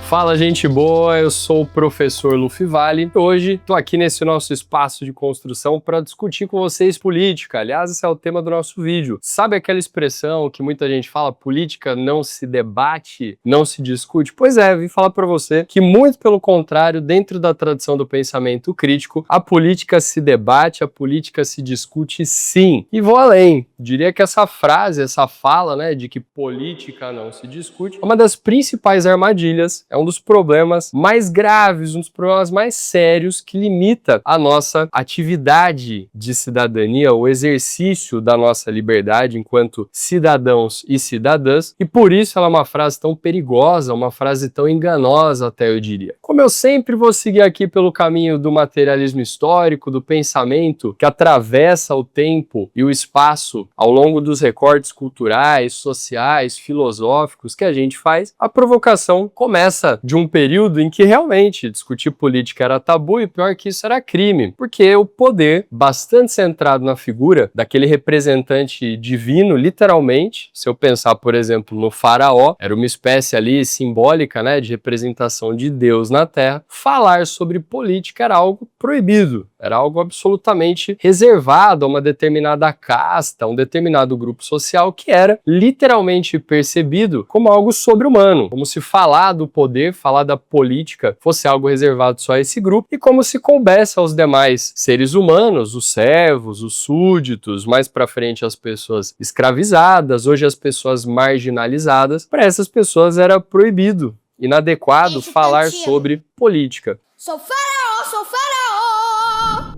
Fala, gente boa, eu sou o professor Luffy Vale e hoje estou aqui nesse nosso espaço de construção para discutir com vocês política. Aliás, esse é o tema do nosso vídeo. Sabe aquela expressão que muita gente fala, política não se debate, não se discute? Pois é, vim falar para você que muito pelo contrário, dentro da tradição do pensamento crítico, a política se debate, a política se discute sim. E vou além, diria que essa frase, essa fala, né, de que política não se discute, é uma das principais armadilhas, é um dos problemas mais graves, um dos problemas mais sérios que limita a nossa atividade de cidadania, o exercício da nossa liberdade enquanto cidadãos e cidadãs, e por isso ela é uma frase tão perigosa, uma frase tão enganosa até eu diria. Como eu sempre vou seguir aqui pelo caminho do materialismo histórico, do pensamento que atravessa o tempo e o espaço ao longo dos recortes culturais, sociais, filosóficos que a gente faz, a provocação começa de um período em que realmente discutir política era tabu e pior que isso era crime, porque o poder, bastante centrado na figura daquele representante divino, literalmente, se eu pensar, por exemplo, no faraó, era uma espécie ali simbólica, né, de representação de Deus na Terra, falar sobre política era algo proibido, era algo absolutamente reservado a uma determinada casta, a um determinado grupo social que era literalmente percebido como algo sobre-humano, como se falar do poder, falar da política fosse algo reservado só a esse grupo e como se coubesse aos demais seres humanos, os servos, os súditos, mais pra frente as pessoas escravizadas, hoje as pessoas marginalizadas, para essas pessoas era proibido, inadequado falar sobre política. Sou faraó, sou faraó!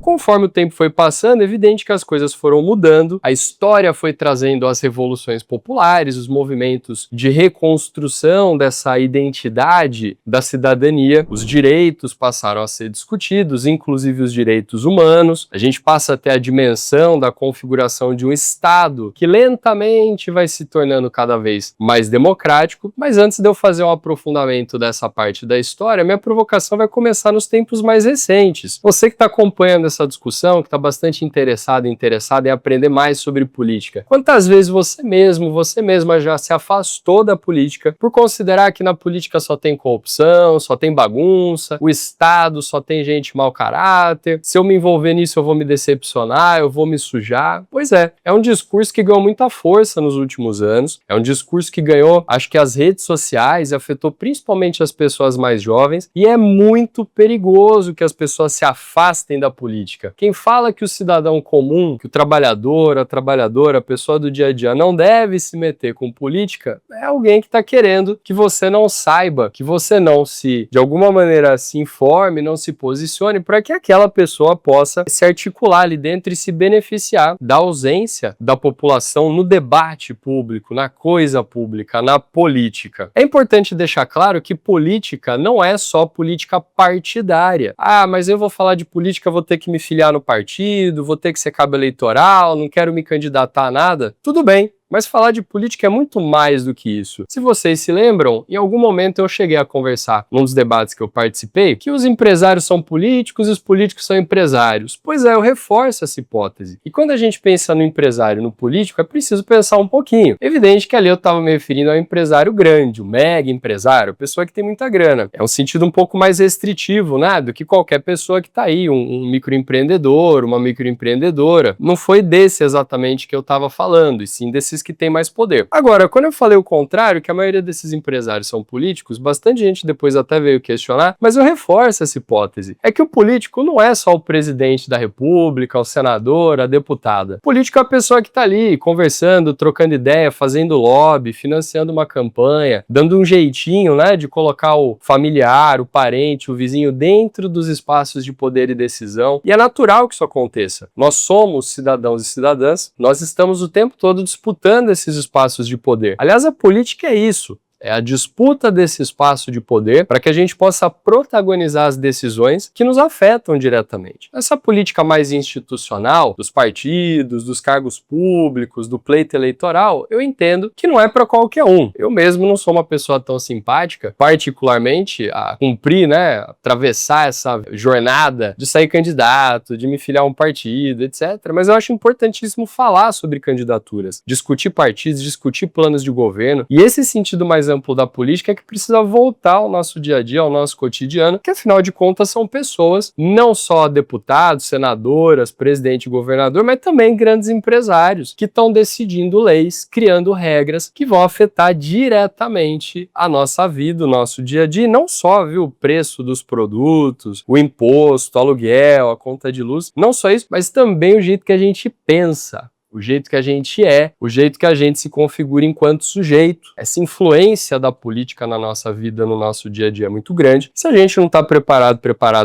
Conforme o tempo foi passando, é evidente que as coisas foram mudando, a história foi trazendo as revoluções populares, os movimentos de reconstrução dessa identidade da cidadania, os direitos passaram a ser discutidos, inclusive os direitos humanos, a gente passa a ter a dimensão da configuração de um Estado que lentamente vai se tornando cada vez mais democrático, mas antes de eu fazer um aprofundamento dessa parte da história, minha provocação vai começar nos tempos mais recentes. Você que está acompanhando essa discussão, que está bastante interessada em aprender mais sobre política. Quantas vezes você mesma já se afastou da política por considerar que na política só tem corrupção, só tem bagunça, o Estado só tem gente mau caráter, se eu me envolver nisso eu vou me decepcionar, eu vou me sujar? Pois é um discurso que ganhou muita força nos últimos anos, é um discurso que ganhou, acho que as redes sociais, e afetou principalmente as pessoas mais jovens, e é muito perigoso que as pessoas se afastem da política. Quem fala que o cidadão comum, que o trabalhador, a trabalhadora, a pessoa do dia a dia não deve se meter com política, é alguém que está querendo que você não saiba, que você não se, de alguma maneira, se informe, não se posicione, para que aquela pessoa possa se articular ali dentro e se beneficiar da ausência da população no debate público, na coisa pública, na política. É importante deixar claro que política não é só política partidária. Ah, mas eu vou falar de política, vou ter que me filiar no partido, vou ter que ser cabo eleitoral, não quero me candidatar a nada. Tudo bem. Mas falar de política é muito mais do que isso. Se vocês se lembram, em algum momento eu cheguei a conversar num dos debates que eu participei que os empresários são políticos e os políticos são empresários. Pois é, eu reforço essa hipótese. E quando a gente pensa no empresário e no político, é preciso pensar um pouquinho. Evidente que ali eu estava me referindo ao empresário grande, o mega empresário, a pessoa que tem muita grana. É um sentido um pouco mais restritivo, né, do que qualquer pessoa que está aí, um microempreendedor, uma microempreendedora. Não foi desse exatamente que eu estava falando, e sim desses que tem mais poder. Agora, quando eu falei o contrário, que a maioria desses empresários são políticos, bastante gente depois até veio questionar, mas eu reforço essa hipótese. É que o político não é só o presidente da república, o senador, a deputada. O político é a pessoa que tá ali conversando, trocando ideia, fazendo lobby, financiando uma campanha, dando um jeitinho, né, de colocar o familiar, o parente, o vizinho dentro dos espaços de poder e decisão. E é natural que isso aconteça. Nós somos cidadãos e cidadãs, nós estamos o tempo todo disputando esses espaços de poder. Aliás, a política é isso. É a disputa desse espaço de poder para que a gente possa protagonizar as decisões que nos afetam diretamente. Essa política mais institucional, dos partidos, dos cargos públicos, do pleito eleitoral, eu entendo que não é para qualquer um. Eu mesmo não sou uma pessoa tão simpática, particularmente a cumprir, né, atravessar essa jornada de sair candidato, de me filiar a um partido, etc. Mas eu acho importantíssimo falar sobre candidaturas, discutir partidos, discutir planos de governo, e esse sentido mais exemplo da política, é que precisa voltar ao nosso dia a dia, ao nosso cotidiano, que afinal de contas são pessoas, não só deputados, senadoras, presidente e governador, mas também grandes empresários que estão decidindo leis, criando regras que vão afetar diretamente a nossa vida, o nosso dia a dia, e não só, viu, o preço dos produtos, o imposto, o aluguel, a conta de luz, não só isso, mas também o jeito que a gente pensa, o jeito que a gente é, o jeito que a gente se configura enquanto sujeito. Essa influência da política na nossa vida, no nosso dia a dia é muito grande. Se a gente não está preparado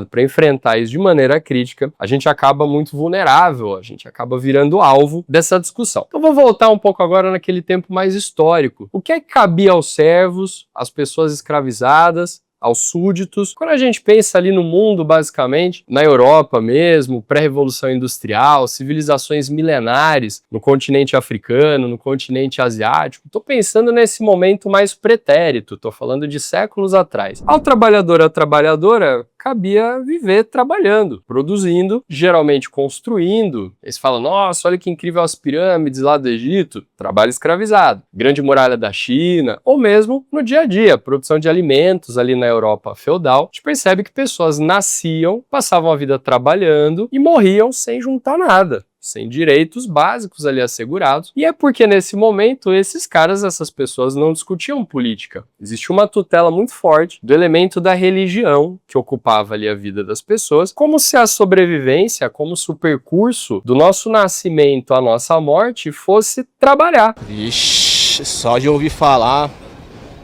para enfrentar isso de maneira crítica, a gente acaba muito vulnerável, a gente acaba virando alvo dessa discussão. Então vou voltar um pouco agora naquele tempo mais histórico. O que é que cabia aos servos, às pessoas escravizadas, aos súditos? Quando a gente pensa ali no mundo, basicamente, na Europa mesmo, pré-revolução industrial, civilizações milenares, no continente africano, no continente asiático, tô pensando nesse momento mais pretérito, tô falando de séculos atrás. Ao trabalhador, à trabalhadora, cabia viver trabalhando, produzindo, geralmente construindo. Eles falam, nossa, olha que incrível as pirâmides lá do Egito, trabalho escravizado. Grande muralha da China, ou mesmo no dia a dia, produção de alimentos ali na Europa feudal. A gente percebe que pessoas nasciam, passavam a vida trabalhando e morriam sem juntar nada, sem direitos básicos ali assegurados. E é porque nesse momento esses caras, essas pessoas não discutiam política. Existia uma tutela muito forte do elemento da religião que ocupava ali a vida das pessoas, como se a sobrevivência, como se o percurso do nosso nascimento à nossa morte fosse trabalhar. Vixe, só de ouvir falar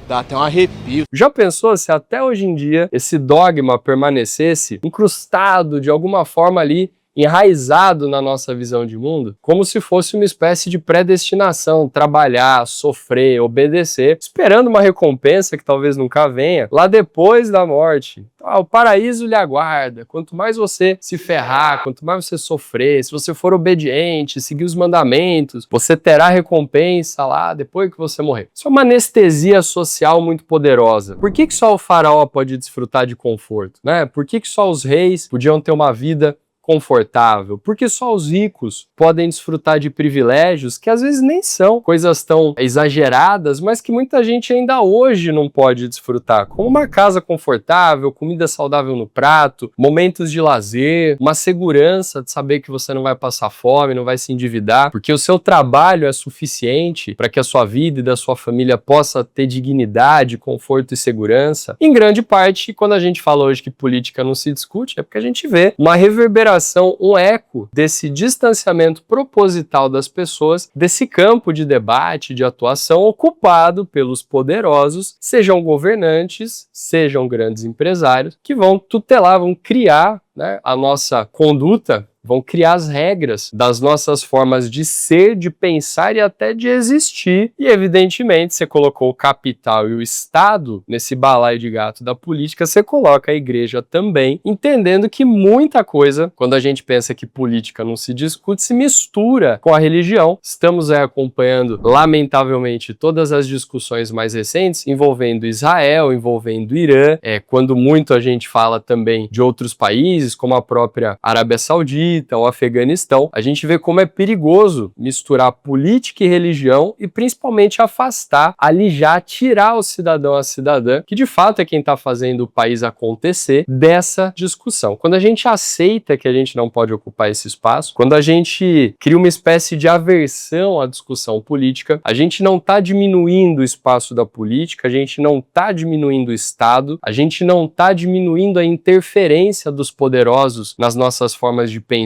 dá até um arrepio. Já pensou se até hoje em dia esse dogma permanecesse incrustado de alguma forma ali, enraizado na nossa visão de mundo, como se fosse uma espécie de predestinação, trabalhar, sofrer, obedecer, esperando uma recompensa que talvez nunca venha, lá depois da morte. O paraíso lhe aguarda. Quanto mais você se ferrar, quanto mais você sofrer, se você for obediente, seguir os mandamentos, você terá recompensa lá depois que você morrer. Isso é uma anestesia social muito poderosa. Por que só o faraó pode desfrutar de conforto, né? Por que só os reis podiam ter uma vida confortável? Porque só os ricos podem desfrutar de privilégios que às vezes nem são coisas tão exageradas, mas que muita gente ainda hoje não pode desfrutar, como uma casa confortável, comida saudável no prato, momentos de lazer, uma segurança de saber que você não vai passar fome, não vai se endividar, porque o seu trabalho é suficiente para que a sua vida e da sua família possa ter dignidade, conforto e segurança. Em grande parte, quando a gente fala hoje que política não se discute, é porque a gente vê uma reverberação, um eco desse distanciamento proposital das pessoas, desse campo de debate, de atuação ocupado pelos poderosos, sejam governantes, sejam grandes empresários, que vão tutelar, vão criar, né, a nossa conduta, vão criar as regras das nossas formas de ser, de pensar e até de existir. E, evidentemente, você colocou o capital e o Estado nesse balaio de gato da política, você coloca a igreja também, entendendo que muita coisa, quando a gente pensa que política não se discute, se mistura com a religião. Estamos aí acompanhando, lamentavelmente, todas as discussões mais recentes envolvendo Israel, envolvendo Irã, quando muito a gente fala também de outros países, como a própria Arábia Saudita, o Afeganistão, a gente vê como é perigoso misturar política e religião e principalmente afastar, alijar, tirar o cidadão, a cidadã, que de fato é quem está fazendo o país acontecer, dessa discussão. Quando a gente aceita que a gente não pode ocupar esse espaço, quando a gente cria uma espécie de aversão à discussão política, a gente não está diminuindo o espaço da política, a gente não está diminuindo o Estado, a gente não está diminuindo a interferência dos poderosos nas nossas formas de pensar,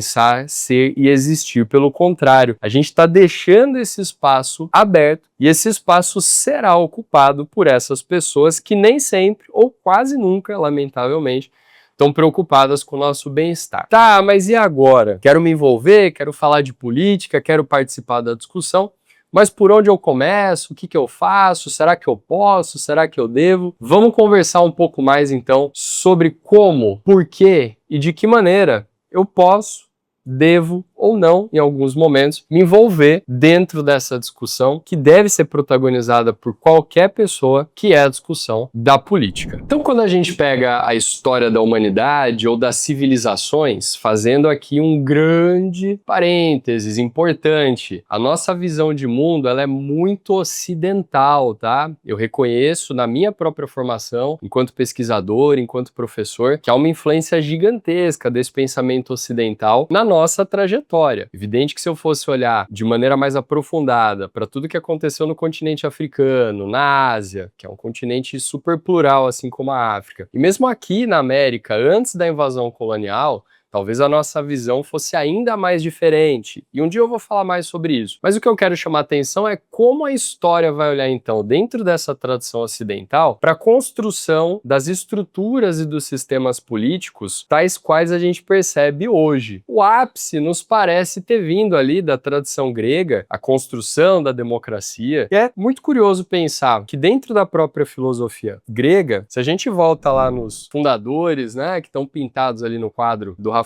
ser e existir. Pelo contrário, a gente está deixando esse espaço aberto e esse espaço será ocupado por essas pessoas que nem sempre, ou quase nunca, lamentavelmente, estão preocupadas com o nosso bem-estar. Tá, mas e agora? Quero me envolver, quero falar de política, quero participar da discussão, mas por onde eu começo? O que eu faço? Será que eu posso? Será que eu devo? Vamos conversar um pouco mais então sobre como, por quê e de que maneira eu posso, devo ou não, em alguns momentos, me envolver dentro dessa discussão que deve ser protagonizada por qualquer pessoa, que é a discussão da política. Então, quando a gente pega a história da humanidade ou das civilizações, fazendo aqui um grande parênteses importante, a nossa visão de mundo ela é muito ocidental, tá? Eu reconheço na minha própria formação, enquanto pesquisador, enquanto professor, que há uma influência gigantesca desse pensamento ocidental na nossa trajetória. Evidente que se eu fosse olhar de maneira mais aprofundada para tudo que aconteceu no continente africano, na Ásia, que é um continente super plural, assim como a África, e mesmo aqui na América, antes da invasão colonial, talvez a nossa visão fosse ainda mais diferente. E um dia eu vou falar mais sobre isso. Mas o que eu quero chamar a atenção é como a história vai olhar, então, dentro dessa tradição ocidental, para a construção das estruturas e dos sistemas políticos, tais quais a gente percebe hoje. O ápice nos parece ter vindo ali da tradição grega, a construção da democracia. E é muito curioso pensar que dentro da própria filosofia grega, se a gente volta lá nos fundadores, né, que estão pintados ali no quadro do Rafael,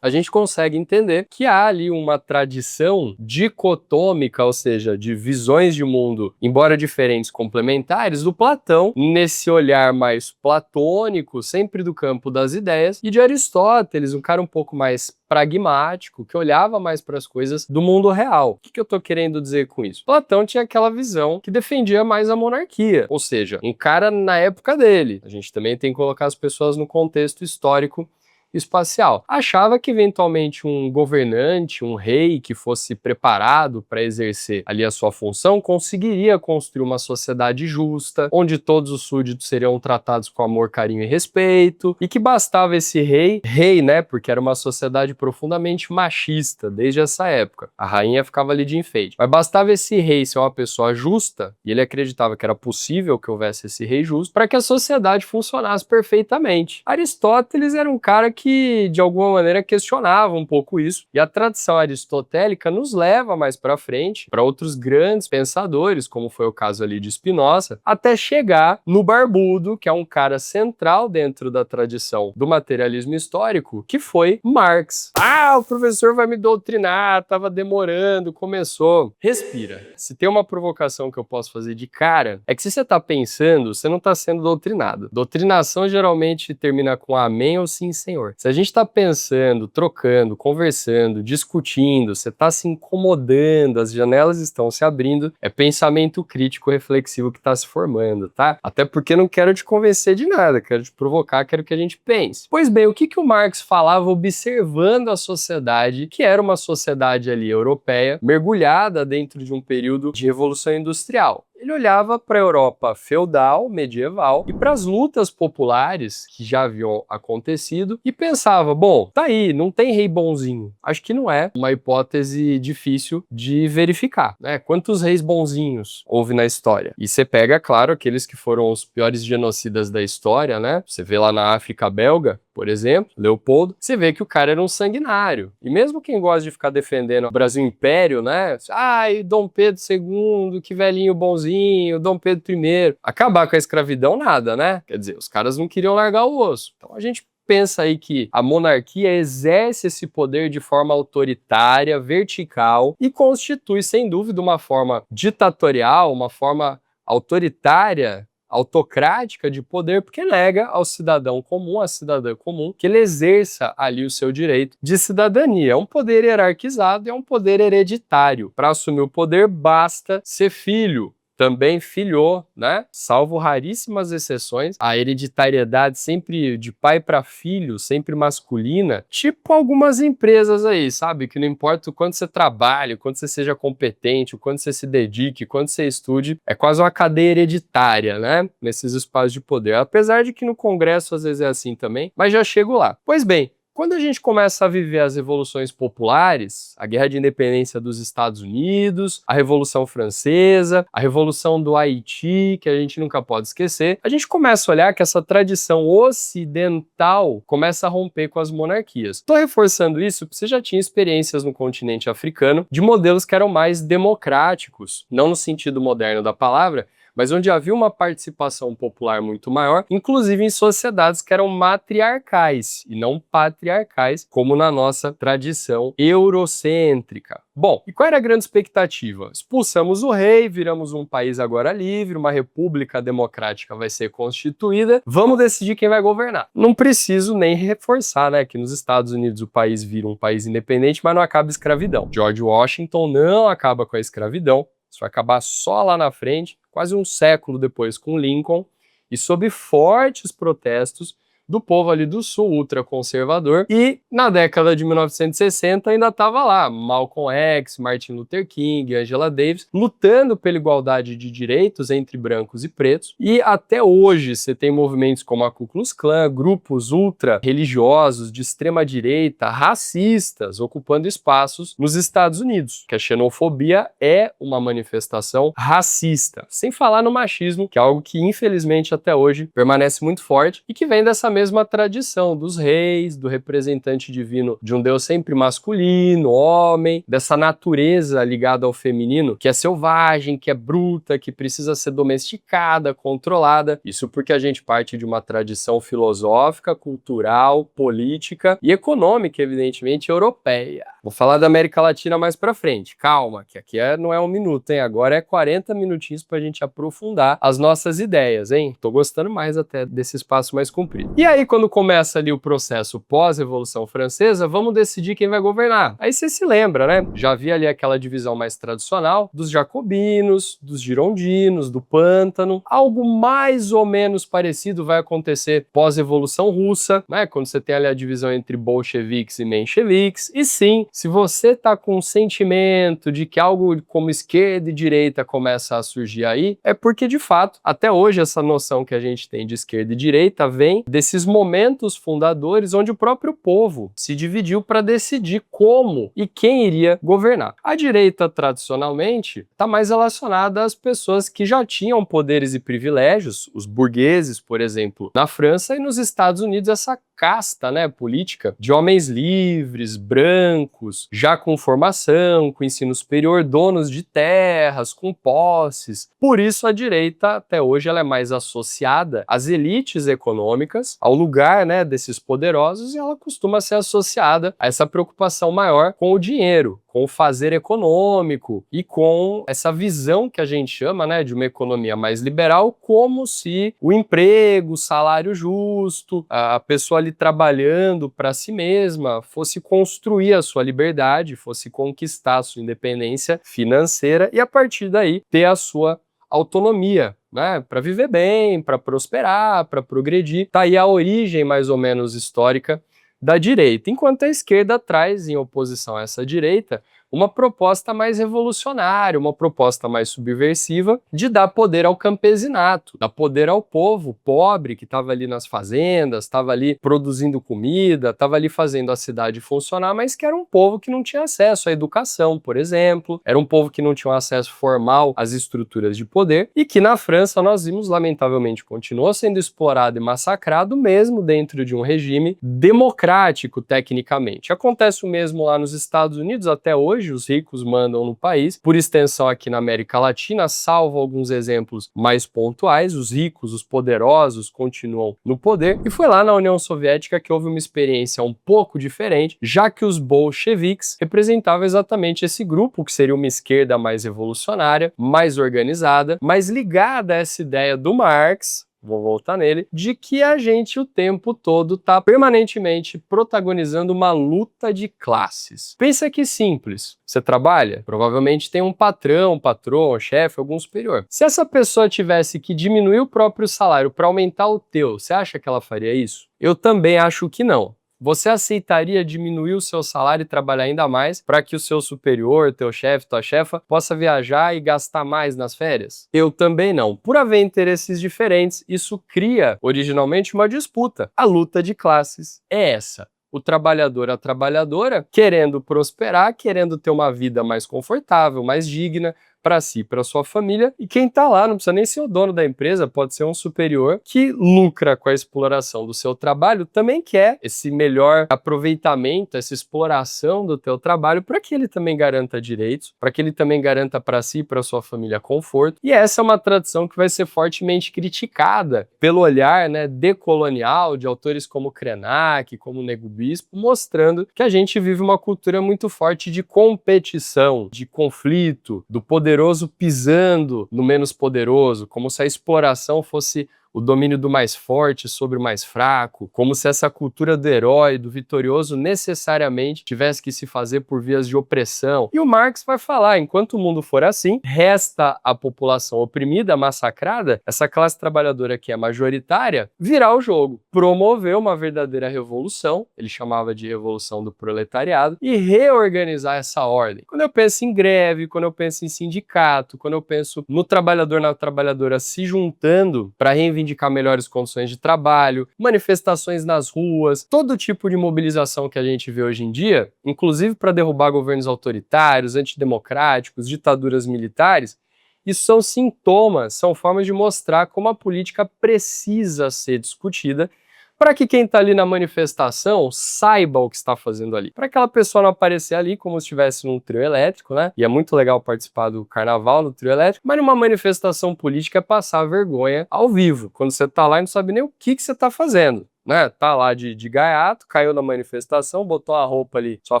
a gente consegue entender que há ali uma tradição dicotômica, ou seja, de visões de mundo, embora diferentes, complementares, do Platão, nesse olhar mais platônico, sempre do campo das ideias, e de Aristóteles, um cara um pouco mais pragmático, que olhava mais para as coisas do mundo real. O que eu estou querendo dizer com isso? Platão tinha aquela visão que defendia mais a monarquia, ou seja, um cara na época dele. A gente também tem que colocar as pessoas no contexto histórico espacial. Achava que eventualmente um governante, um rei que fosse preparado para exercer ali a sua função, conseguiria construir uma sociedade justa, onde todos os súditos seriam tratados com amor, carinho e respeito, e que bastava esse rei, né, porque era uma sociedade profundamente machista desde essa época. A rainha ficava ali de enfeite. Mas bastava esse rei ser uma pessoa justa, e ele acreditava que era possível que houvesse esse rei justo, para que a sociedade funcionasse perfeitamente. Aristóteles era um cara que, de alguma maneira, questionava um pouco isso. E a tradição aristotélica nos leva mais para frente, para outros grandes pensadores, como foi o caso ali de Spinoza, até chegar no Barbudo, que é um cara central dentro da tradição do materialismo histórico, que foi Marx. Ah, o professor vai me doutrinar, tava demorando, começou. Respira. Se tem uma provocação que eu posso fazer de cara, é que se você tá pensando, você não tá sendo doutrinado. Doutrinação geralmente termina com amém ou sim, senhor. Se a gente está pensando, trocando, conversando, discutindo, você está se incomodando, as janelas estão se abrindo, é pensamento crítico reflexivo que está se formando, tá? Até porque não quero te convencer de nada, quero te provocar, quero que a gente pense. Pois bem, o que o Marx falava observando a sociedade, que era uma sociedade ali europeia, mergulhada dentro de um período de revolução industrial? Ele olhava para a Europa feudal, medieval, e para as lutas populares que já haviam acontecido e pensava, bom, tá aí, não tem rei bonzinho. Acho que não é uma hipótese difícil de verificar, né? Quantos reis bonzinhos houve na história? E você pega, claro, aqueles que foram os piores genocidas da história, né? Você vê lá na África belga, por exemplo, Leopoldo, você vê que o cara era um sanguinário. E mesmo quem gosta de ficar defendendo o Brasil Império, né? Ai, Dom Pedro II, que velhinho bonzinho, Dom Pedro I. Acabar com a escravidão, nada, né? Quer dizer, os caras não queriam largar o osso. Então a gente pensa aí que a monarquia exerce esse poder de forma autoritária, vertical e constitui, sem dúvida, uma forma ditatorial, uma forma autoritária, autocrática de poder, porque nega ao cidadão comum, à cidadã comum, que ele exerça ali o seu direito de cidadania. É um poder hierarquizado e é um poder hereditário. Para assumir o poder, basta ser filho. Também filhou, né? Salvo raríssimas exceções, a hereditariedade sempre de pai para filho, sempre masculina, tipo algumas empresas aí, sabe? Que não importa o quanto você trabalhe, o quanto você seja competente, o quanto você se dedique, o quanto você estude, é quase uma cadeia hereditária, né? Nesses espaços de poder. Apesar de que no Congresso às vezes é assim também, mas já chego lá. Pois bem, quando a gente começa a viver as revoluções populares, a Guerra de Independência dos Estados Unidos, a Revolução Francesa, a Revolução do Haiti, que a gente nunca pode esquecer, a gente começa a olhar que essa tradição ocidental começa a romper com as monarquias. Estou reforçando isso porque você já tinha experiências no continente africano de modelos que eram mais democráticos, não no sentido moderno da palavra, mas onde havia uma participação popular muito maior, inclusive em sociedades que eram matriarcais e não patriarcais, como na nossa tradição eurocêntrica. Bom, e qual era a grande expectativa? Expulsamos o rei, viramos um país agora livre, uma república democrática vai ser constituída, vamos decidir quem vai governar. Não preciso nem reforçar, né, que nos Estados Unidos o país vira um país independente, mas não acaba a escravidão. George Washington não acaba com a escravidão, isso vai acabar só lá na frente, quase um século depois com Lincoln, e sob fortes protestos do povo ali do sul, ultraconservador, e na década de 1960 ainda estava lá Malcolm X, Martin Luther King, Angela Davis, lutando pela igualdade de direitos entre brancos e pretos, e até hoje você tem movimentos como a Ku Klux Klan, grupos ultra-religiosos de extrema-direita, racistas, ocupando espaços nos Estados Unidos, que a xenofobia é uma manifestação racista, sem falar no machismo, que é algo que infelizmente até hoje permanece muito forte e que vem dessa mesma tradição dos reis, do representante divino de um Deus sempre masculino, homem, dessa natureza ligada ao feminino, que é selvagem, que é bruta, que precisa ser domesticada, controlada. Isso porque a gente parte de uma tradição filosófica, cultural, política e econômica, evidentemente, europeia. Vou falar da América Latina mais pra frente. Calma, que aqui não é um minuto, hein? Agora é 40 minutinhos pra gente aprofundar as nossas ideias, hein? Tô gostando mais até desse espaço mais comprido. E aí, quando começa ali o processo pós-Revolução Francesa, vamos decidir quem vai governar. Aí você se lembra, né? Já havia ali aquela divisão mais tradicional dos jacobinos, dos girondinos, do pântano. Algo mais ou menos parecido vai acontecer pós-Revolução Russa, né? Quando você tem ali a divisão entre bolcheviques e mencheviques. E sim, se você tá com um sentimento de que algo como esquerda e direita começa a surgir aí, é porque, de fato, até hoje essa noção que a gente tem de esquerda e direita vem desses momentos fundadores onde o próprio povo se dividiu para decidir como e quem iria governar. A direita, tradicionalmente, está mais relacionada às pessoas que já tinham poderes e privilégios, os burgueses, por exemplo, na França, e nos Estados Unidos essa casta, né, política de homens livres, brancos, já com formação, com ensino superior, donos de terras, com posses. Por isso a direita, até hoje, ela é mais associada às elites econômicas, ao lugar, né, desses poderosos, e ela costuma ser associada a essa preocupação maior com o dinheiro, com o fazer econômico e com essa visão que a gente chama, né, de uma economia mais liberal, como se o emprego, o salário justo, a pessoa ali trabalhando para si mesma fosse construir a sua liberdade, fosse conquistar a sua independência financeira e a partir daí ter a sua autonomia, né, para viver bem, para prosperar, para progredir. Tá aí a origem mais ou menos histórica da direita, enquanto a esquerda traz, em oposição a essa direita, uma proposta mais revolucionária, uma proposta mais subversiva de dar poder ao campesinato, dar poder ao povo pobre que estava ali nas fazendas, estava ali produzindo comida, estava ali fazendo a cidade funcionar, mas que era um povo que não tinha acesso à educação, por exemplo, era um povo que não tinha um acesso formal às estruturas de poder e que na França nós vimos, lamentavelmente, continuou sendo explorado e massacrado mesmo dentro de um regime democrático, tecnicamente. Acontece o mesmo lá nos Estados Unidos até hoje. Os ricos mandam no país, por extensão aqui na América Latina, salvo alguns exemplos mais pontuais, os ricos, os poderosos continuam no poder, e foi lá na União Soviética que houve uma experiência um pouco diferente, já que os bolcheviques representavam exatamente esse grupo, que seria uma esquerda mais revolucionária, mais organizada, mais ligada a essa ideia do Marx, vou voltar nele, de que a gente o tempo todo está permanentemente protagonizando uma luta de classes. Pensa que simples. Você trabalha? Provavelmente tem um patrão, um chefe, algum superior. Se essa pessoa tivesse que diminuir o próprio salário para aumentar o teu, você acha que ela faria isso? Eu também acho que não. Você aceitaria diminuir o seu salário e trabalhar ainda mais para que o seu superior, teu chefe, tua chefa, possa viajar e gastar mais nas férias? Eu também não. Por haver interesses diferentes, isso cria originalmente uma disputa. A luta de classes é essa. O trabalhador, a trabalhadora, querendo prosperar, querendo ter uma vida mais confortável, mais digna, para si, para sua família, e quem está lá não precisa nem ser o dono da empresa, pode ser um superior que lucra com a exploração do seu trabalho, também quer esse melhor aproveitamento, essa exploração do teu trabalho para que ele também garanta direitos, para que ele também garanta para si e para sua família conforto. E essa é uma tradição que vai ser fortemente criticada pelo olhar, né, decolonial de autores como Krenak, como Nego Bispo, mostrando que a gente vive uma cultura muito forte de competição, de conflito, do poderoso pisando no menos poderoso, como se a exploração fosse o domínio do mais forte sobre o mais fraco, como se essa cultura do herói, do vitorioso, necessariamente tivesse que se fazer por vias de opressão. E o Marx vai falar, enquanto o mundo for assim, resta a população oprimida, massacrada, essa classe trabalhadora que é majoritária, virar o jogo, promover uma verdadeira revolução, ele chamava de revolução do proletariado, e reorganizar essa ordem. Quando eu penso em greve, quando eu penso em sindicato, quando eu penso no trabalhador, na trabalhadora se juntando para reivindicar melhores condições de trabalho, manifestações nas ruas, todo tipo de mobilização que a gente vê hoje em dia, inclusive para derrubar governos autoritários, antidemocráticos, ditaduras militares, isso são sintomas, são formas de mostrar como a política precisa ser discutida para que quem está ali na manifestação saiba o que está fazendo ali. Para aquela pessoa não aparecer ali como se estivesse num trio elétrico, né? E é muito legal participar do carnaval no trio elétrico, mas numa manifestação política é passar vergonha ao vivo, quando você está lá e não sabe nem o que você está fazendo. Né, tá lá de gaiato, caiu na manifestação, botou a roupa ali, sua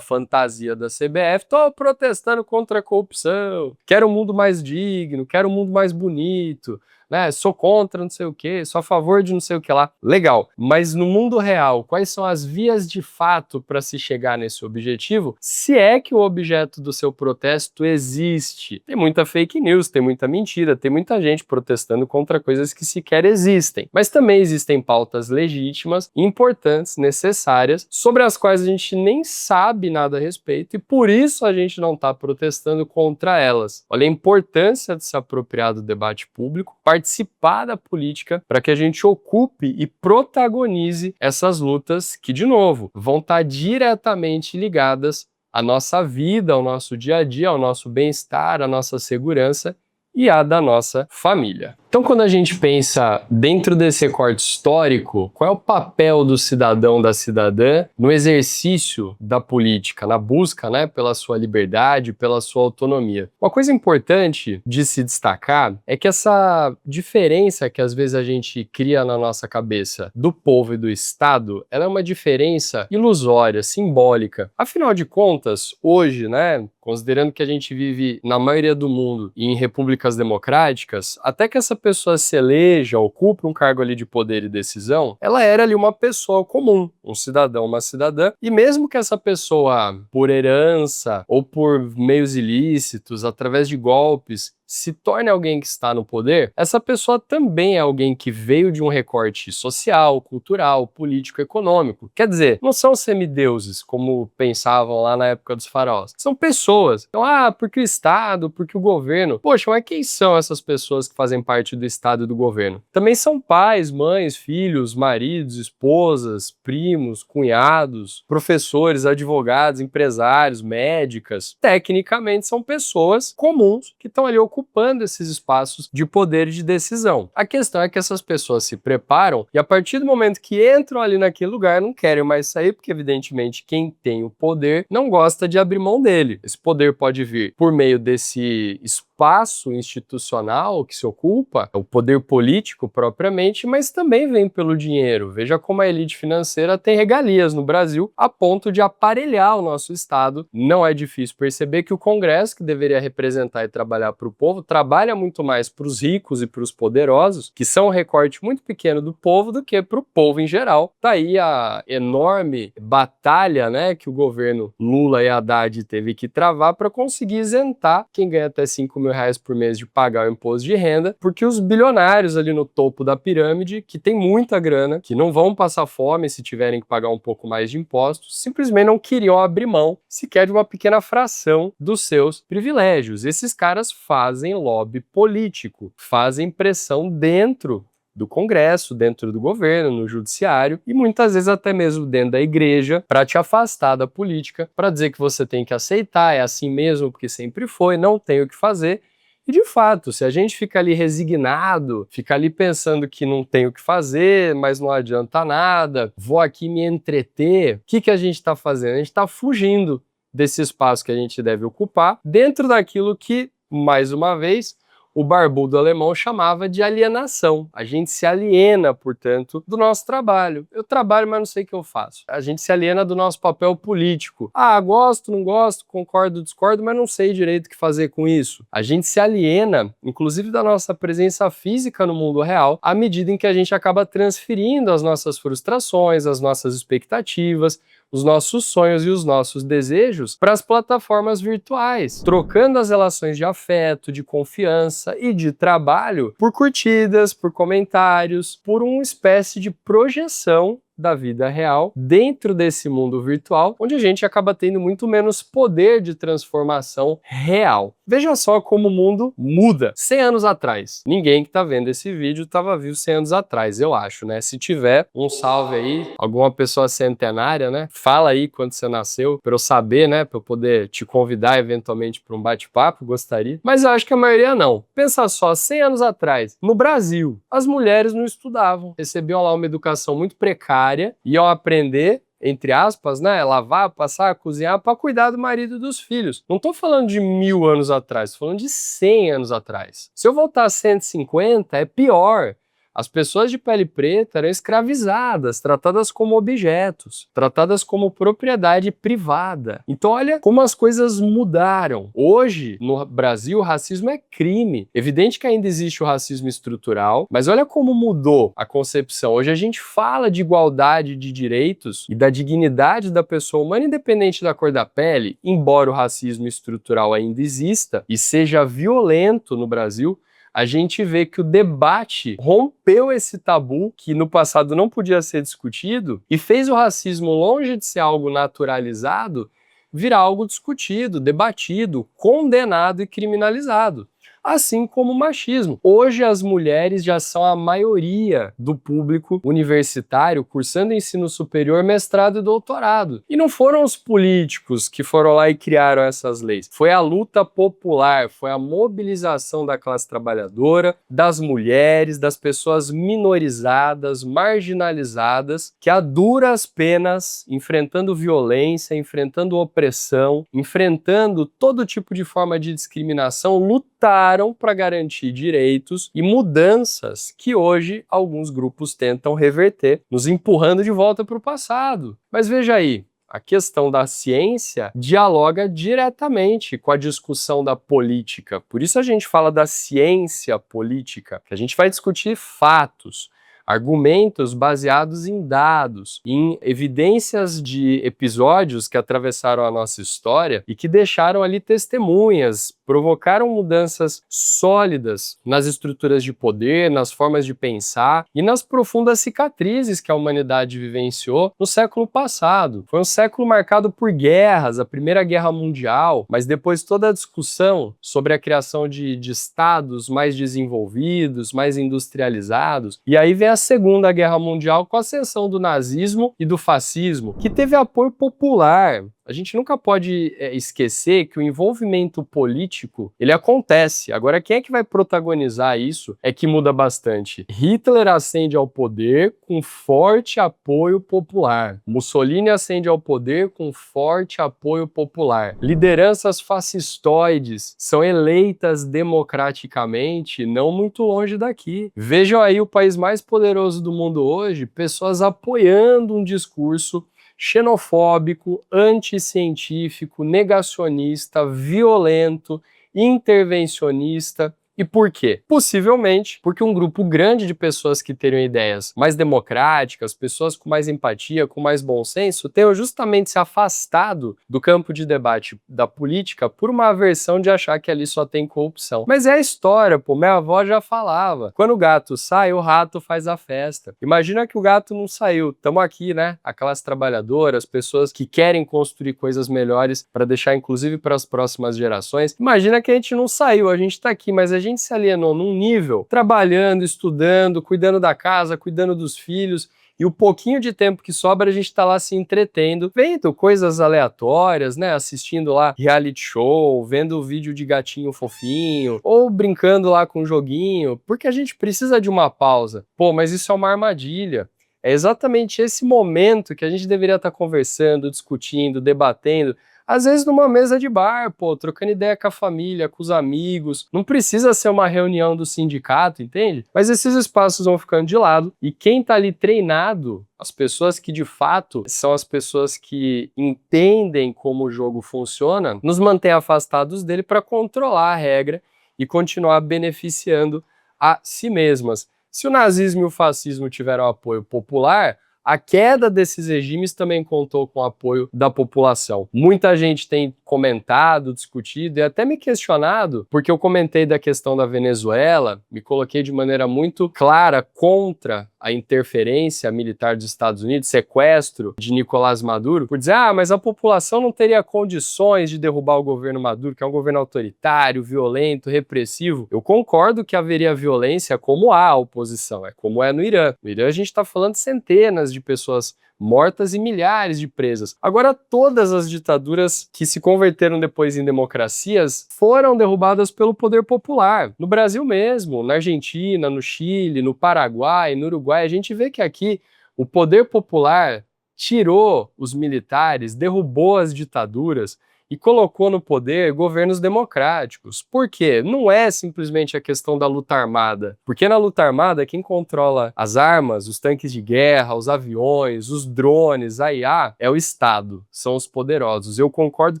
fantasia da CBF, tô protestando contra a corrupção, quero um mundo mais digno, quero um mundo mais bonito, né, sou contra não sei o que, sou a favor de não sei o que lá. Legal, mas no mundo real, quais são as vias de fato para se chegar nesse objetivo? Se é que o objeto do seu protesto existe. Tem muita fake news, tem muita mentira, tem muita gente protestando contra coisas que sequer existem. Mas também existem pautas legítimas, importantes, necessárias, sobre as quais a gente nem sabe nada a respeito e por isso a gente não está protestando contra elas. Olha a importância de se apropriar do debate público, participar da política para que a gente ocupe e protagonize essas lutas que, de novo, vão estar diretamente ligadas à nossa vida, ao nosso dia a dia, ao nosso bem-estar, à nossa segurança e à da nossa família. Então, quando a gente pensa dentro desse recorte histórico, qual é o papel do cidadão, da cidadã no exercício da política, na busca, né, pela sua liberdade, pela sua autonomia? Uma coisa importante de se destacar é que essa diferença que às vezes a gente cria na nossa cabeça do povo e do Estado, ela é uma diferença ilusória, simbólica. Afinal de contas, hoje, né, considerando que a gente vive na maioria do mundo em repúblicas democráticas, até que essa pessoa se eleja, ocupe um cargo ali de poder e decisão, ela era ali uma pessoa comum, um cidadão, uma cidadã, e mesmo que essa pessoa, por herança ou por meios ilícitos, através de golpes, se torne alguém que está no poder, essa pessoa também é alguém que veio de um recorte social, cultural, político, econômico. Quer dizer, não são semideuses, como pensavam lá na época dos faraós. São pessoas. Então, porque o Estado, porque o governo. Poxa, mas quem são essas pessoas que fazem parte do Estado e do governo? Também são pais, mães, filhos, maridos, esposas, primos, cunhados, professores, advogados, empresários, médicas. Tecnicamente, são pessoas comuns que estão ali ocupando esses espaços de poder e de decisão. A questão é que essas pessoas se preparam e a partir do momento que entram ali naquele lugar não querem mais sair, porque evidentemente quem tem o poder não gosta de abrir mão dele. Esse poder pode vir por meio desse espaço institucional que se ocupa, o poder político propriamente, mas também vem pelo dinheiro. Veja como a elite financeira tem regalias no Brasil a ponto de aparelhar o nosso Estado. Não é difícil perceber que o Congresso, que deveria representar e trabalhar para o povo, trabalha muito mais para os ricos e para os poderosos, que são um recorte muito pequeno do povo, do que para o povo em geral. Daí a enorme batalha, né, que o governo Lula e Haddad teve que travar para conseguir isentar quem ganha até R$ 5.000 por mês de pagar o imposto de renda, porque os bilionários ali no topo da pirâmide, que tem muita grana, que não vão passar fome se tiverem que pagar um pouco mais de impostos, simplesmente não queriam abrir mão sequer de uma pequena fração dos seus privilégios. Esses caras fazem lobby político, fazem pressão dentro do Congresso, dentro do governo, no judiciário e muitas vezes até mesmo dentro da igreja para te afastar da política, para dizer que você tem que aceitar, é assim mesmo porque sempre foi, não tem o que fazer. E de fato, se a gente fica ali resignado, fica ali pensando que não tem o que fazer, mas não adianta nada, vou aqui me entreter, o que a gente está fazendo? A gente está fugindo desse espaço que a gente deve ocupar dentro daquilo que, mais uma vez, o barbudo alemão chamava de alienação. A gente se aliena, portanto, do nosso trabalho. Eu trabalho, mas não sei o que eu faço. A gente se aliena do nosso papel político. Ah, gosto, não gosto, concordo, discordo, mas não sei direito o que fazer com isso. A gente se aliena, inclusive, da nossa presença física no mundo real, à medida em que a gente acaba transferindo as nossas frustrações, as nossas expectativas, os nossos sonhos e os nossos desejos para as plataformas virtuais, trocando as relações de afeto, de confiança e de trabalho por curtidas, por comentários, por uma espécie de projeção da vida real dentro desse mundo virtual, onde a gente acaba tendo muito menos poder de transformação real. Veja só como o mundo muda. 100 anos atrás, ninguém que tá vendo esse vídeo estava vivo 100 anos atrás, eu acho, né? Se tiver, um salve aí, alguma pessoa centenária, né? Fala aí quando você nasceu, para eu saber, né? Para eu poder te convidar eventualmente para um bate-papo, gostaria. Mas eu acho que a maioria não. Pensa só, 100 anos atrás, no Brasil, as mulheres não estudavam, recebiam lá uma educação muito precária, iam aprender, entre aspas, né, lavar, passar, cozinhar para cuidar do marido e dos filhos. Não estou falando de 1000 anos atrás, estou falando de 100 anos atrás. Se eu voltar a 150, é pior. As pessoas de pele preta eram escravizadas, tratadas como objetos, tratadas como propriedade privada. Então olha como as coisas mudaram. Hoje, no Brasil, o racismo é crime. Evidente que ainda existe o racismo estrutural, mas olha como mudou a concepção. Hoje a gente fala de igualdade de direitos e da dignidade da pessoa humana, independente da cor da pele, embora o racismo estrutural ainda exista e seja violento no Brasil. A gente vê que o debate rompeu esse tabu que no passado não podia ser discutido e fez o racismo, longe de ser algo naturalizado, virar algo discutido, debatido, condenado e criminalizado. Assim como o machismo. Hoje as mulheres já são a maioria do público universitário cursando ensino superior, mestrado e doutorado. E não foram os políticos que foram lá e criaram essas leis. Foi a luta popular, foi a mobilização da classe trabalhadora, das mulheres, das pessoas minorizadas, marginalizadas, que a duras penas, enfrentando violência, enfrentando opressão, enfrentando todo tipo de forma de discriminação, lutaram para garantir direitos e mudanças que hoje alguns grupos tentam reverter, nos empurrando de volta para o passado. Mas veja aí, a questão da ciência dialoga diretamente com a discussão da política. Por isso a gente fala da ciência política, que a gente vai discutir fatos, argumentos baseados em dados, em evidências de episódios que atravessaram a nossa história e que deixaram ali testemunhas, provocaram mudanças sólidas nas estruturas de poder, nas formas de pensar e nas profundas cicatrizes que a humanidade vivenciou no século passado. Foi um século marcado por guerras, a Primeira Guerra Mundial, mas depois toda a discussão sobre a criação de estados mais desenvolvidos, mais industrializados, e aí vem a Segunda Guerra Mundial com a ascensão do nazismo e do fascismo, que teve apoio popular. A gente nunca pode esquecer que o envolvimento político, ele acontece. Agora, quem é que vai protagonizar isso é que muda bastante. Hitler ascende ao poder com forte apoio popular. Mussolini ascende ao poder com forte apoio popular. Lideranças fascistoides são eleitas democraticamente, não muito longe daqui. Vejam aí o país mais poderoso do mundo hoje, pessoas apoiando um discurso xenofóbico, anticientífico, negacionista, violento, intervencionista. E por quê? Possivelmente porque um grupo grande de pessoas que teriam ideias mais democráticas, pessoas com mais empatia, com mais bom senso, tenham justamente se afastado do campo de debate da política por uma aversão de achar que ali só tem corrupção. Mas é a história, pô. Minha avó já falava. Quando o gato sai, o rato faz a festa. Imagina que o gato não saiu. Estamos aqui, né? A classe trabalhadora, as pessoas que querem construir coisas melhores para deixar inclusive para as próximas gerações. Imagina que a gente não saiu, a gente está aqui, mas a gente se alienou num nível, trabalhando, estudando, cuidando da casa, cuidando dos filhos, E o pouquinho de tempo que sobra a gente tá lá se entretendo, vendo coisas aleatórias, né? Assistindo lá reality show, vendo vídeo de gatinho fofinho, ou brincando lá com um joguinho, porque a gente precisa de uma pausa. Pô, mas isso é uma armadilha. É exatamente esse momento que a gente deveria estar conversando, discutindo, debatendo, às vezes numa mesa de bar, pô, trocando ideia com a família, com os amigos. Não precisa ser uma reunião do sindicato, entende? Mas esses espaços vão ficando de lado e quem tá ali treinado, as pessoas que de fato são as pessoas que entendem como o jogo funciona, nos mantém afastados dele para controlar a regra e continuar beneficiando a si mesmas. Se o nazismo e o fascismo tiveram apoio popular, a queda desses regimes também contou com o apoio da população. Muita gente tem comentado, discutido e até me questionado, porque eu comentei da questão da Venezuela, me coloquei de maneira muito clara contra a interferência militar dos Estados Unidos, sequestro de Nicolás Maduro, por dizer, mas a população não teria condições de derrubar o governo Maduro, que é um governo autoritário, violento, repressivo. Eu concordo que haveria violência como há a oposição, é como é no Irã. No Irã a gente está falando de centenas de pessoas mortas e milhares de presas. Agora, todas as ditaduras que se converteram depois em democracias foram derrubadas pelo poder popular. No Brasil mesmo, na Argentina, no Chile, no Paraguai, no Uruguai, a gente vê que aqui o poder popular tirou os militares, derrubou as ditaduras e colocou no poder governos democráticos. Por quê? Não é simplesmente a questão da luta armada. Porque na luta armada, quem controla as armas, os tanques de guerra, os aviões, os drones, a IA, é o Estado, são os poderosos. Eu concordo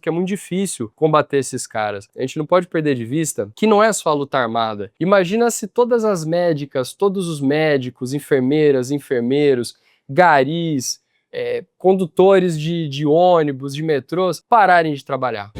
que é muito difícil combater esses caras. A gente não pode perder de vista que não é só a luta armada. Imagina se todas as médicas, todos os médicos, enfermeiras, enfermeiros, garis, condutores de ônibus, de metrôs, pararem de trabalhar.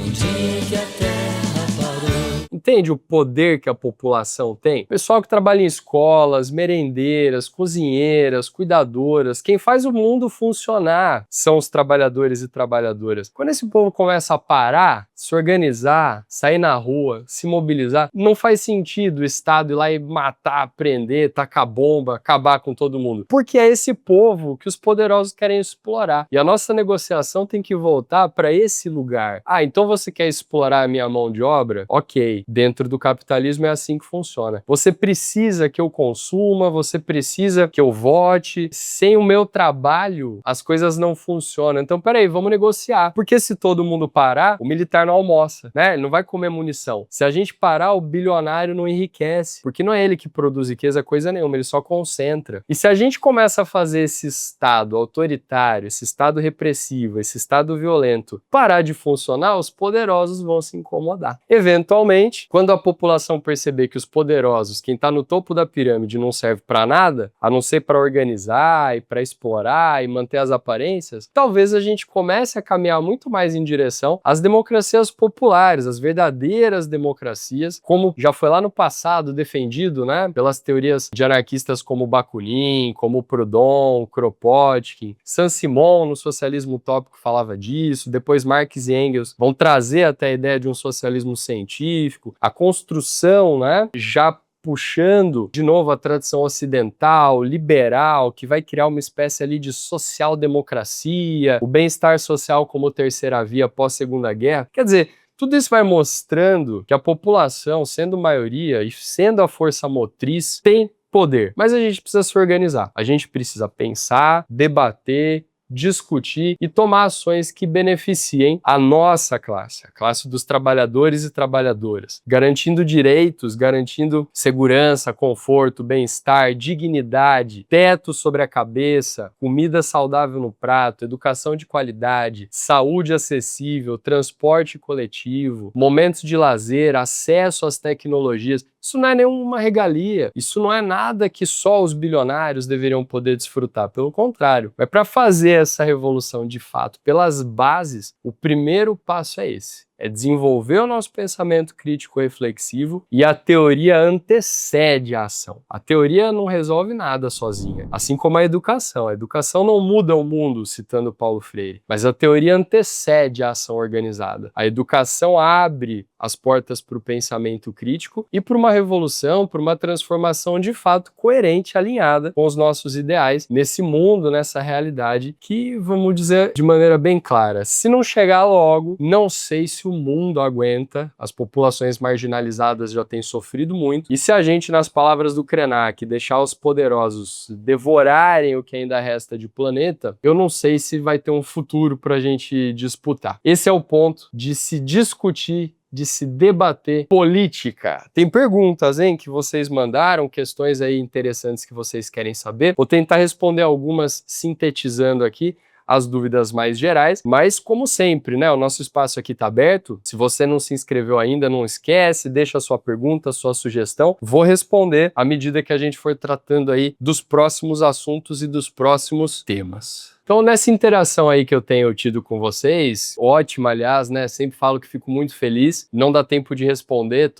Entende o poder que a população tem? Pessoal que trabalha em escolas, merendeiras, cozinheiras, cuidadoras, quem faz o mundo funcionar são os trabalhadores e trabalhadoras. Quando esse povo começa a parar, se organizar, sair na rua, se mobilizar, não faz sentido o Estado ir lá e matar, prender, tacar bomba, acabar com todo mundo. Porque é esse povo que os poderosos querem explorar. E a nossa negociação tem que voltar para esse lugar. Então você quer explorar a minha mão de obra? Ok. Dentro do capitalismo é assim que funciona. Você precisa que eu consuma, você precisa que eu vote. Sem o meu trabalho, as coisas não funcionam. Então, peraí, vamos negociar. Porque se todo mundo parar, o militar não almoça, né? Ele não vai comer munição. Se a gente parar, o bilionário não enriquece. Porque não é ele que produz riqueza, coisa nenhuma, ele só concentra. E se a gente começa a fazer esse Estado autoritário, esse Estado repressivo, esse Estado violento parar de funcionar, os poderosos vão se incomodar. Eventualmente, quando a população perceber que os poderosos, quem está no topo da pirâmide, não serve para nada, a não ser para organizar e para explorar e manter as aparências, talvez a gente comece a caminhar muito mais em direção às democracias populares, às verdadeiras democracias, como já foi lá no passado defendido, né, pelas teorias de anarquistas como Bakunin, como Proudhon, Kropotkin, Saint-Simon no socialismo utópico falava disso, depois Marx e Engels vão trazer até a ideia de um socialismo científico, a construção, né, já puxando de novo a tradição ocidental, liberal, que vai criar uma espécie ali de social-democracia, o bem-estar social como terceira via pós-Segunda Guerra. Quer dizer, tudo isso vai mostrando que a população, sendo maioria e sendo a força motriz, tem poder. Mas a gente precisa se organizar, a gente precisa pensar, debater, discutir e tomar ações que beneficiem a nossa classe, a classe dos trabalhadores e trabalhadoras, garantindo direitos, garantindo segurança, conforto, bem-estar, dignidade, teto sobre a cabeça, comida saudável no prato, educação de qualidade, saúde acessível, transporte coletivo, momentos de lazer, acesso às tecnologias. Isso não é nenhuma regalia, isso não é nada que só os bilionários deveriam poder desfrutar, pelo contrário. Mas para fazer essa revolução de fato pelas bases, o primeiro passo é esse. é desenvolver o nosso pensamento crítico reflexivo e a teoria antecede a ação. A teoria não resolve nada sozinha, assim como a educação. A educação não muda o mundo, citando Paulo Freire, mas a teoria antecede a ação organizada. A educação abre as portas para o pensamento crítico e para uma revolução, para uma transformação de fato coerente, alinhada com os nossos ideais nesse mundo, nessa realidade que, vamos dizer de maneira bem clara, se não chegar logo, não sei se o mundo aguenta, as populações marginalizadas já têm sofrido muito, e se a gente, nas palavras do Krenak, deixar os poderosos devorarem o que ainda resta de planeta, eu não sei se vai ter um futuro para a gente disputar. Esse é o ponto de se discutir, de se debater política. Tem perguntas, hein, que vocês mandaram, questões aí interessantes que vocês querem saber. Vou tentar responder algumas sintetizando aqui as dúvidas mais gerais, mas como sempre, né, o nosso espaço aqui está aberto. Se você não se inscreveu ainda, não esquece, deixa a sua pergunta, a sua sugestão. Vou responder à medida que a gente for tratando aí dos próximos assuntos e dos próximos temas. Então, nessa interação aí que eu tenho tido com vocês, ótima, aliás, né? Sempre falo que fico muito feliz. Não dá tempo de responder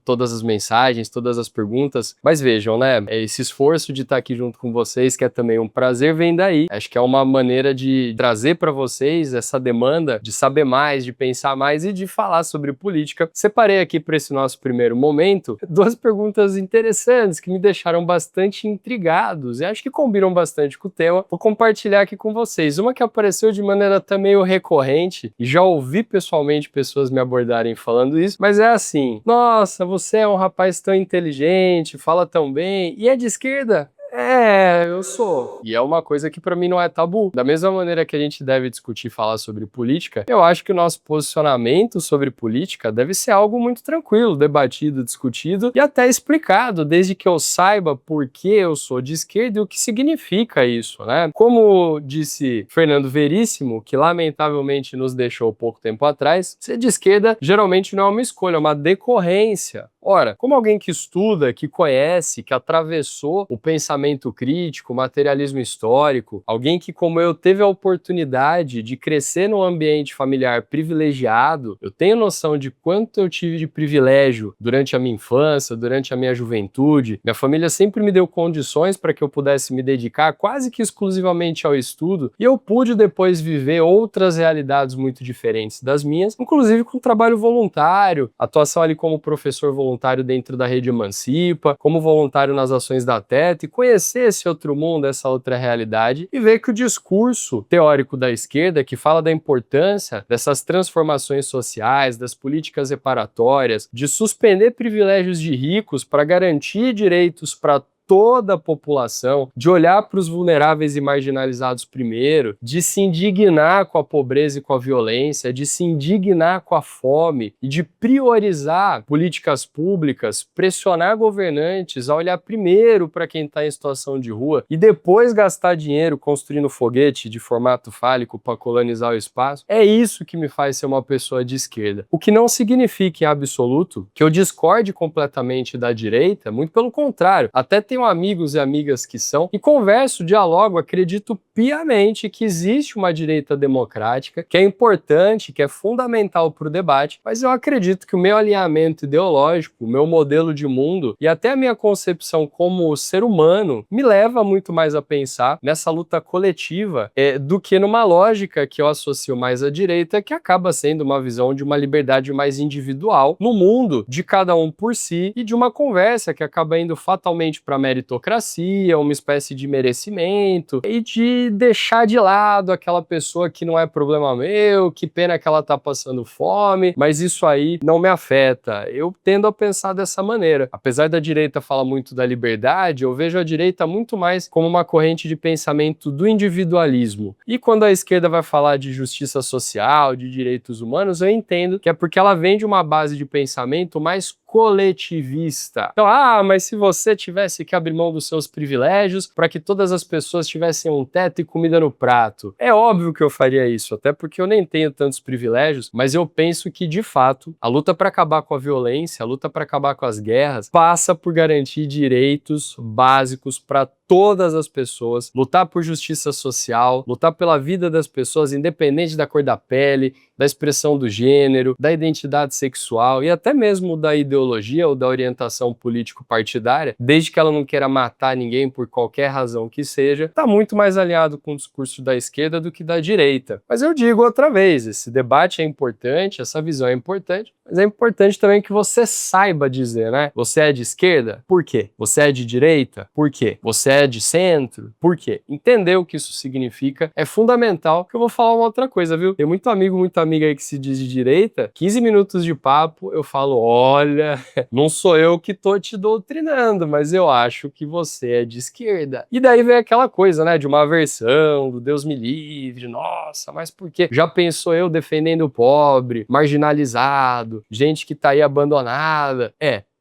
todas as mensagens, todas as perguntas, mas vejam, né? Esse esforço de estar aqui junto com vocês, que é também um prazer, vem daí. Acho que é uma maneira de trazer para vocês essa demanda de saber mais, de pensar mais e de falar sobre política. Separei aqui para esse nosso primeiro momento duas perguntas interessantes que me deixaram bastante intrigados e acho que combinam bastante com o tema. Vou compartilhar aqui com vocês. Uma que apareceu de maneira até meio recorrente, e já ouvi pessoalmente pessoas me abordarem falando isso, mas é assim: nossa, você é um rapaz tão inteligente, fala tão bem, e é de esquerda? É, eu sou. E é uma coisa que pra mim não é tabu. Da mesma maneira que a gente deve discutir e falar sobre política, eu acho que o nosso posicionamento sobre política deve ser algo muito tranquilo, debatido, discutido e até explicado, desde que eu saiba por que eu sou de esquerda e o que significa isso, né? Como disse Fernando Veríssimo, que lamentavelmente nos deixou pouco tempo atrás, ser de esquerda geralmente não é uma escolha, é uma decorrência. Ora, como alguém que estuda, que conhece, que atravessou o pensamento crítico, o materialismo histórico, alguém que, como eu, teve a oportunidade de crescer num ambiente familiar privilegiado, eu tenho noção de quanto eu tive de privilégio durante a minha infância, durante a minha juventude. Minha família sempre me deu condições para que eu pudesse me dedicar quase que exclusivamente ao estudo, e eu pude depois viver outras realidades muito diferentes das minhas, inclusive com trabalho voluntário, atuação ali como professor voluntário dentro da Rede Emancipa, como voluntário nas ações da TET, e conhecer esse outro mundo, essa outra realidade, e ver que o discurso teórico da esquerda, que fala da importância dessas transformações sociais, das políticas reparatórias, de suspender privilégios de ricos para garantir direitos para toda a população, de olhar para os vulneráveis e marginalizados primeiro, de se indignar com a pobreza e com a violência, de se indignar com a fome e de priorizar políticas públicas, pressionar governantes a olhar primeiro para quem está em situação de rua e depois gastar dinheiro construindo foguete de formato fálico para colonizar o espaço. É isso que me faz ser uma pessoa de esquerda. O que não significa em absoluto que eu discorde completamente da direita, muito pelo contrário, até tenho amigos e amigas que são, e converso, dialogo, acredito piamente que existe uma direita democrática, que é importante, que é fundamental para o debate, mas eu acredito que o meu alinhamento ideológico, o meu modelo de mundo e até a minha concepção como ser humano me leva muito mais a pensar nessa luta coletiva do que numa lógica que eu associo mais à direita, que acaba sendo uma visão de uma liberdade mais individual no mundo, de cada um por si, e de uma conversa que acaba indo fatalmente para meritocracia, uma espécie de merecimento, e de deixar de lado aquela pessoa que não é problema meu, que pena que ela tá passando fome, mas isso aí não me afeta. Eu tendo a pensar dessa maneira. Apesar da direita falar muito da liberdade, eu vejo a direita muito mais como uma corrente de pensamento do individualismo. E quando a esquerda vai falar de justiça social, de direitos humanos, eu entendo que é porque ela vem de uma base de pensamento mais coletivista. Então, mas se você tivesse que abrir mão dos seus privilégios para que todas as pessoas tivessem um teto e comida no prato. É óbvio que eu faria isso, até porque eu nem tenho tantos privilégios, mas eu penso que, de fato, a luta para acabar com a violência, a luta para acabar com as guerras, passa por garantir direitos básicos para todas as pessoas, lutar por justiça social, lutar pela vida das pessoas, independente da cor da pele, da expressão do gênero, da identidade sexual e até mesmo da ideologia ou da orientação político-partidária, desde que ela não queira matar ninguém por qualquer razão que seja, está muito mais alinhado com o discurso da esquerda do que da direita. Mas eu digo outra vez, esse debate é importante, essa visão é importante, mas é importante também que você saiba dizer, né? Você é de esquerda? Por quê? Você é de direita? Por quê? Você é de centro? Por quê? Entender o que isso significa é fundamental, que eu vou falar uma outra coisa, viu? Tem muito amigo, muita amiga aí que se diz de direita, 15 minutos de papo, eu falo, olha, não sou eu que tô te doutrinando, mas eu acho que você é de esquerda. E daí vem aquela coisa, né, de uma aversão, do Deus me livre, nossa, mas por quê? Já pensou eu defendendo o pobre, marginalizado, gente que tá aí abandonada?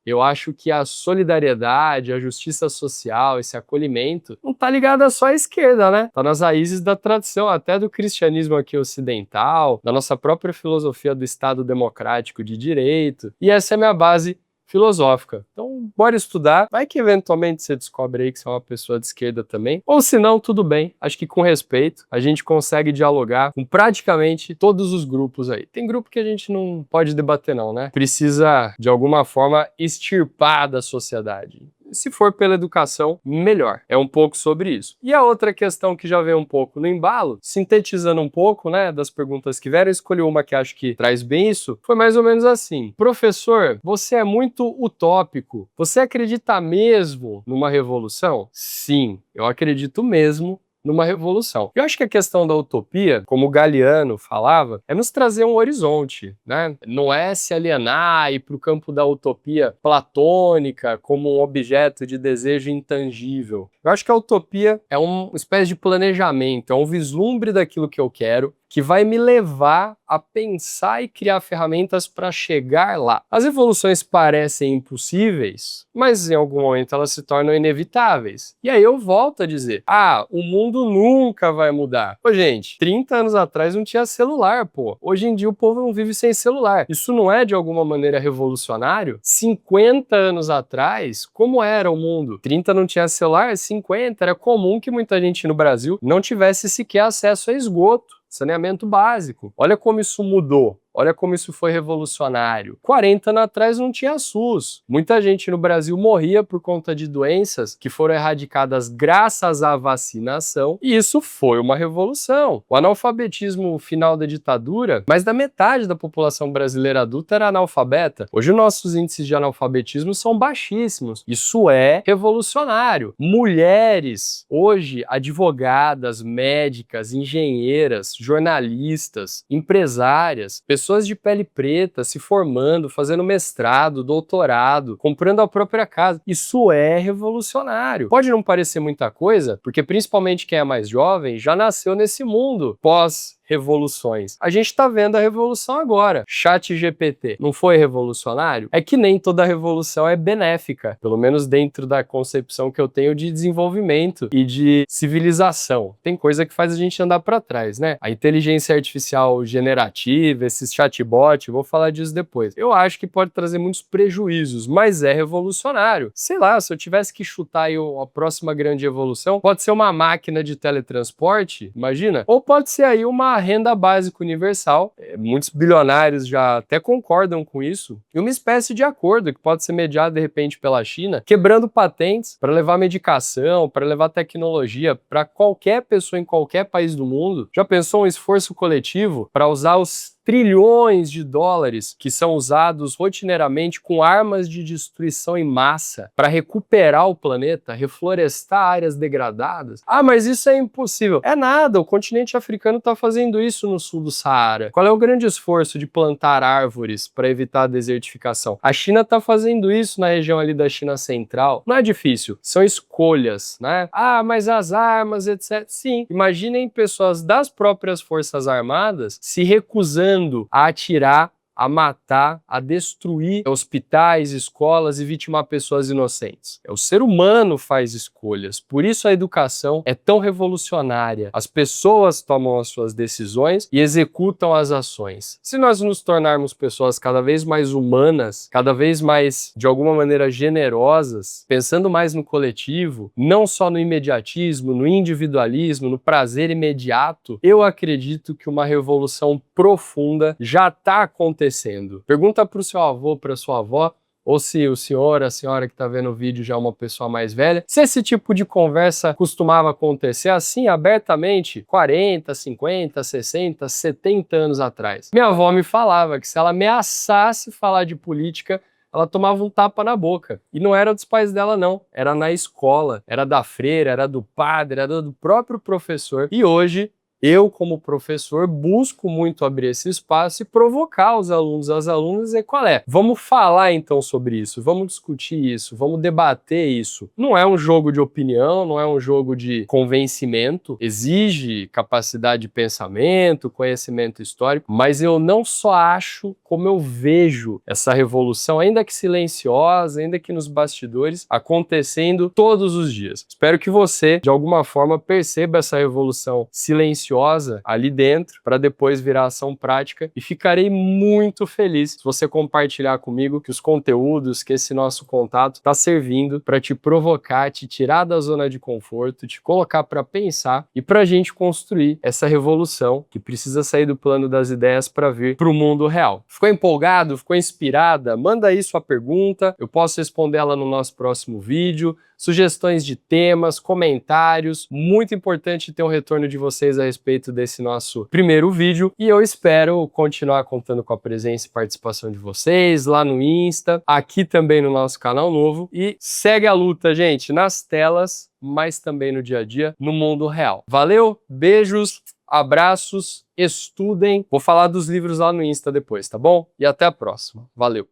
Eu acho que a solidariedade, a justiça social, esse acolhimento, não tá ligado só à esquerda, né? Tá nas raízes da tradição, até do cristianismo aqui ocidental, da nossa própria filosofia do Estado democrático de direito. E essa é a minha base filosófica. Então, bora estudar. Vai que eventualmente você descobre aí que você é uma pessoa de esquerda também. Ou se não, tudo bem. Acho que com respeito a gente consegue dialogar com praticamente todos os grupos aí. Tem grupo que a gente não pode debater não, né? Precisa, de alguma forma, extirpar da sociedade. Se for pela educação, melhor. É um pouco sobre isso. E a outra questão que já vem um pouco no embalo, sintetizando um pouco, né, das perguntas que vieram, eu escolhi uma que acho que traz bem isso, foi mais ou menos assim. Professor, você é muito utópico. Você acredita mesmo numa revolução? Sim, eu acredito mesmo numa revolução. Eu acho que a questão da utopia, como o Galeano falava, é nos trazer um horizonte, né? Não é se alienar e ir para o campo da utopia platônica como um objeto de desejo intangível. Eu acho que a utopia é uma espécie de planejamento, é um vislumbre daquilo que eu quero, que vai me levar a pensar e criar ferramentas para chegar lá. As evoluções parecem impossíveis, mas em algum momento elas se tornam inevitáveis. E aí eu volto a dizer, o mundo nunca vai mudar. Pô, gente, 30 anos atrás não tinha celular, pô. Hoje em dia o povo não vive sem celular. Isso não é de alguma maneira revolucionário? 50 anos atrás, como era o mundo? 30 não tinha celular, 50 era comum que muita gente no Brasil não tivesse sequer acesso a esgoto. Saneamento básico. Olha como isso mudou. Olha como isso foi revolucionário. 40 anos atrás não tinha SUS. Muita gente no Brasil morria por conta de doenças que foram erradicadas graças à vacinação, e isso foi uma revolução. O analfabetismo final da ditadura, mais da metade da população brasileira adulta era analfabeta. Hoje nossos índices de analfabetismo são baixíssimos. Isso é revolucionário. Mulheres, hoje advogadas, médicas, engenheiras, jornalistas, empresárias, pessoas de pele preta se formando, fazendo mestrado, doutorado, comprando a própria casa. Isso é revolucionário. Pode não parecer muita coisa, porque principalmente quem é mais jovem já nasceu nesse mundo pós-revoluções. A gente tá vendo a revolução agora. ChatGPT não foi revolucionário? É que nem toda revolução é benéfica, pelo menos dentro da concepção que eu tenho de desenvolvimento e de civilização. Tem coisa que faz a gente andar para trás, né? A inteligência artificial generativa, esses chatbots, vou falar disso depois. Eu acho que pode trazer muitos prejuízos, mas é revolucionário. Sei lá, se eu tivesse que chutar aí a próxima grande evolução, pode ser uma máquina de teletransporte, imagina? Ou pode ser aí uma renda básica universal, muitos bilionários já até concordam com isso, e uma espécie de acordo que pode ser mediado de repente pela China, quebrando patentes para levar medicação, para levar tecnologia para qualquer pessoa em qualquer país do mundo. Já pensou um esforço coletivo para usar os trilhões de dólares que são usados rotineiramente com armas de destruição em massa para recuperar o planeta, reflorestar áreas degradadas? Mas isso é impossível. É nada, o continente africano está fazendo isso no sul do Saara. Qual é o grande esforço de plantar árvores para evitar a desertificação? A China está fazendo isso na região ali da China Central. Não é difícil, são escolhas, né? Mas as armas, etc. Sim, imaginem pessoas das próprias forças armadas se recusando a atirar a matar, a destruir hospitais, escolas e vitimar pessoas inocentes. O ser humano faz escolhas, por isso a educação é tão revolucionária. As pessoas tomam as suas decisões e executam as ações. Se nós nos tornarmos pessoas cada vez mais humanas, cada vez mais, de alguma maneira, generosas, pensando mais no coletivo, não só no imediatismo, no individualismo, no prazer imediato, eu acredito que uma revolução profunda já está acontecendo. Pergunta para o seu avô, para a sua avó, ou se o senhor, a senhora que está vendo o vídeo já é uma pessoa mais velha, se esse tipo de conversa costumava acontecer assim, abertamente, 40, 50, 60, 70 anos atrás. Minha avó me falava que se ela ameaçasse falar de política, ela tomava um tapa na boca. E não era dos pais dela, não. Era na escola, era da freira, era do padre, era do próprio professor. E hoje, eu, como professor, busco muito abrir esse espaço e provocar os alunos, as alunas, e qual é? Vamos falar então sobre isso, vamos discutir isso, vamos debater isso. Não é um jogo de opinião, não é um jogo de convencimento, exige capacidade de pensamento, conhecimento histórico, mas eu não só acho, como eu vejo essa revolução, ainda que silenciosa, ainda que nos bastidores, acontecendo todos os dias. Espero que você, de alguma forma, perceba essa revolução silenciosa ali dentro, para depois virar ação prática, e ficarei muito feliz se você compartilhar comigo que os conteúdos, que esse nosso contato está servindo para te provocar, te tirar da zona de conforto, te colocar para pensar e para a gente construir essa revolução que precisa sair do plano das ideias para vir para o mundo real. Ficou empolgado? Ficou inspirada? Manda aí sua pergunta, eu posso responder ela no nosso próximo vídeo. Sugestões de temas, comentários, muito importante ter um retorno de vocês a respeito desse nosso primeiro vídeo, e eu espero continuar contando com a presença e participação de vocês lá no Insta, aqui também no nosso canal novo, e segue a luta, gente, nas telas, mas também no dia a dia, no mundo real. Valeu, beijos, abraços, estudem, vou falar dos livros lá no Insta depois, tá bom? E até a próxima. Valeu!